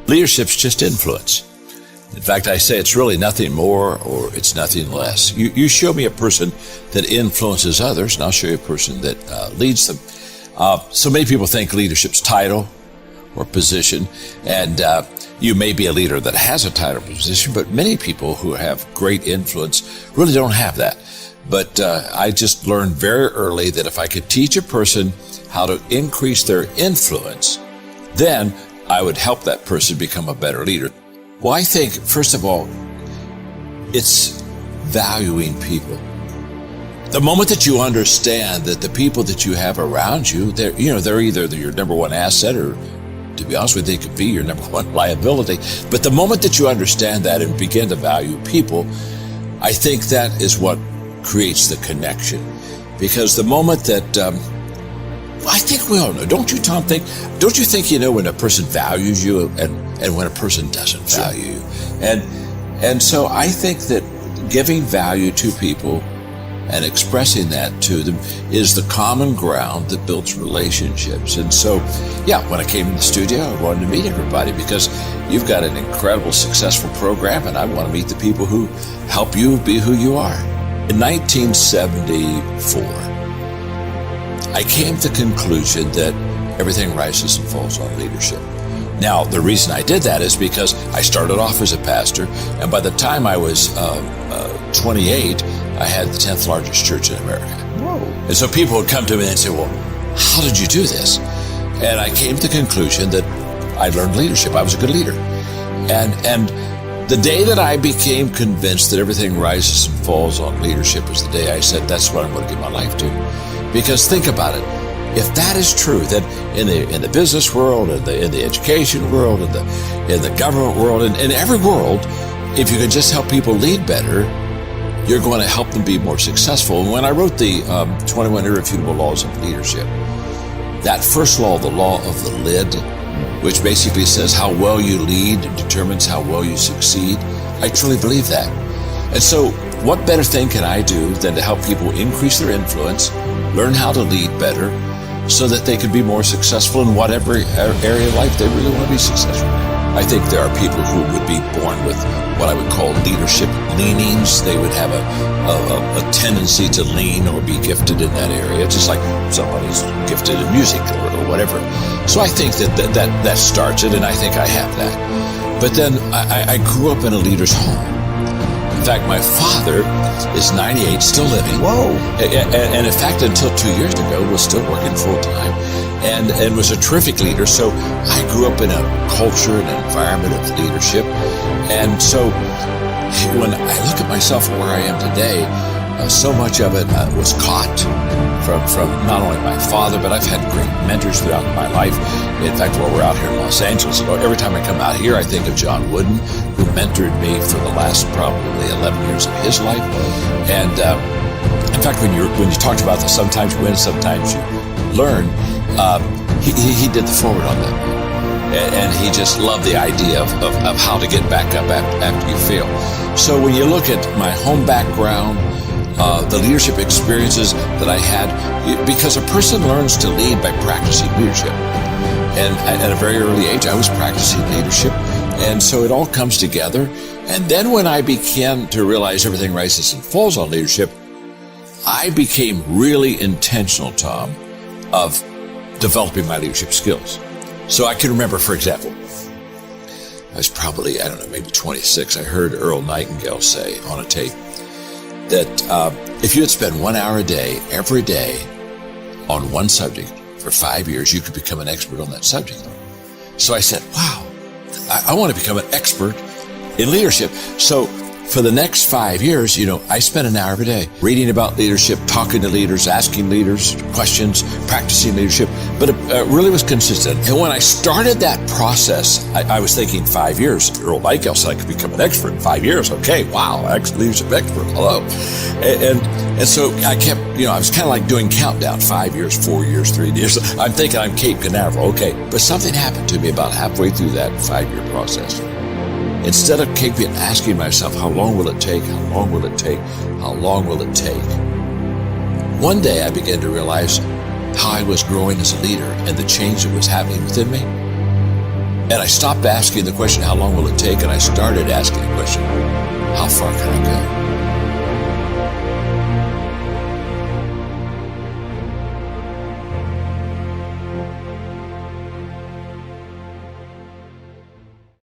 Leadership's just influence. In fact, I say it's really nothing more or it's nothing less. You show me a person that influences others, and I'll show you a person that leads them. So many people think leadership's title or position, and you may be a leader that has a title or position, but many people who have great influence really don't have that. But I just learned very early that if I could teach a person how to increase their influence, then I would help that person become a better leader. Well, I think, first of all, it's valuing people. The moment that you understand that the people that you have around you, they're either your number one asset or, to be honest with you, they could be your number one liability. But the moment that you understand that and begin to value people, I think that is what creates the connection. Because the moment that, I think we all know, don't you, Tom, don't you think you know when a person values you and when a person doesn't value you? And so I think that giving value to people and expressing that to them is the common ground that builds relationships. And so, when I came in the studio, I wanted to meet everybody because you've got an incredible, successful program, and I want to meet the people who help you be who you are. In 1974, I came to the conclusion that everything rises and falls on leadership. Now, the reason I did that is because I started off as a pastor, and by the time I was 28, I had the 10th largest church in America. Whoa. And so people would come to me and say, well, how did you do this? And I came to the conclusion that I learned leadership. I was a good leader. And the day that I became convinced that everything rises and falls on leadership is the day I said, that's what I'm going to give my life to. Because think about it. If that is true, that in the business world, in the education world, in the government world, in every world, if you can just help people lead better, you're going to help them be more successful. And when I wrote the 21 Irrefutable Laws of Leadership, that first law, the law of the lid, which basically says how well you lead determines how well you succeed, I truly believe that. And so what better thing can I do than to help people increase their influence, learn how to lead better, so that they can be more successful in whatever area of life they really want to be successful. I think there are people who would be born with what I would call leadership leanings. They would have a tendency to lean or be gifted in that area, just like somebody's gifted in music or whatever. So I think that starts it, and I think I have that. But then I grew up in a leader's home. In fact, my father is 98, still living. Whoa! And in fact, until 2 years ago, was still working full time, and was a terrific leader. So I grew up in a culture and environment of leadership. And so when I look at myself and where I am today, so much of it was caught from not only my father, but I've had great mentors throughout my life. In fact, while we're out here in Los Angeles, every time I come out here, I think of John Wooden, who mentored me for the last probably 11 years of his life. And in fact, when you talked about this, sometimes you win, sometimes you learn, he did the forward on that. And he just loved the idea of how to get back up after you fail. So when you look at my home background, the leadership experiences that I had, because a person learns to lead by practicing leadership. And at a very early age, I was practicing leadership. And so it all comes together. And then when I began to realize everything rises and falls on leadership, I became really intentional, Tom, of developing my leadership skills. So I can remember, for example, I was probably, maybe 26. I heard Earl Nightingale say on a tape that if you had spent 1 hour a day, every day, on one subject for 5 years, you could become an expert on that subject. So I said, wow, I want to become an expert in leadership. So for the next 5 years, I spent an hour every day reading about leadership, talking to leaders, asking leaders questions, practicing leadership, but it really was consistent. And when I started that process, I was thinking 5 years, Earl Nightingale said I could become an expert in 5 years. Okay, wow, leadership expert, hello. And so I kept, I was kind of like doing countdown, 5 years, 4 years, 3 years. I'm thinking I'm Cape Canaveral, okay. But something happened to me about halfway through that 5-year process. Instead of keeping asking myself, how long will it take? How long will it take? How long will it take? One day I began to realize how I was growing as a leader and the change that was happening within me. And I stopped asking the question, how long will it take? And I started asking the question, how far can I go?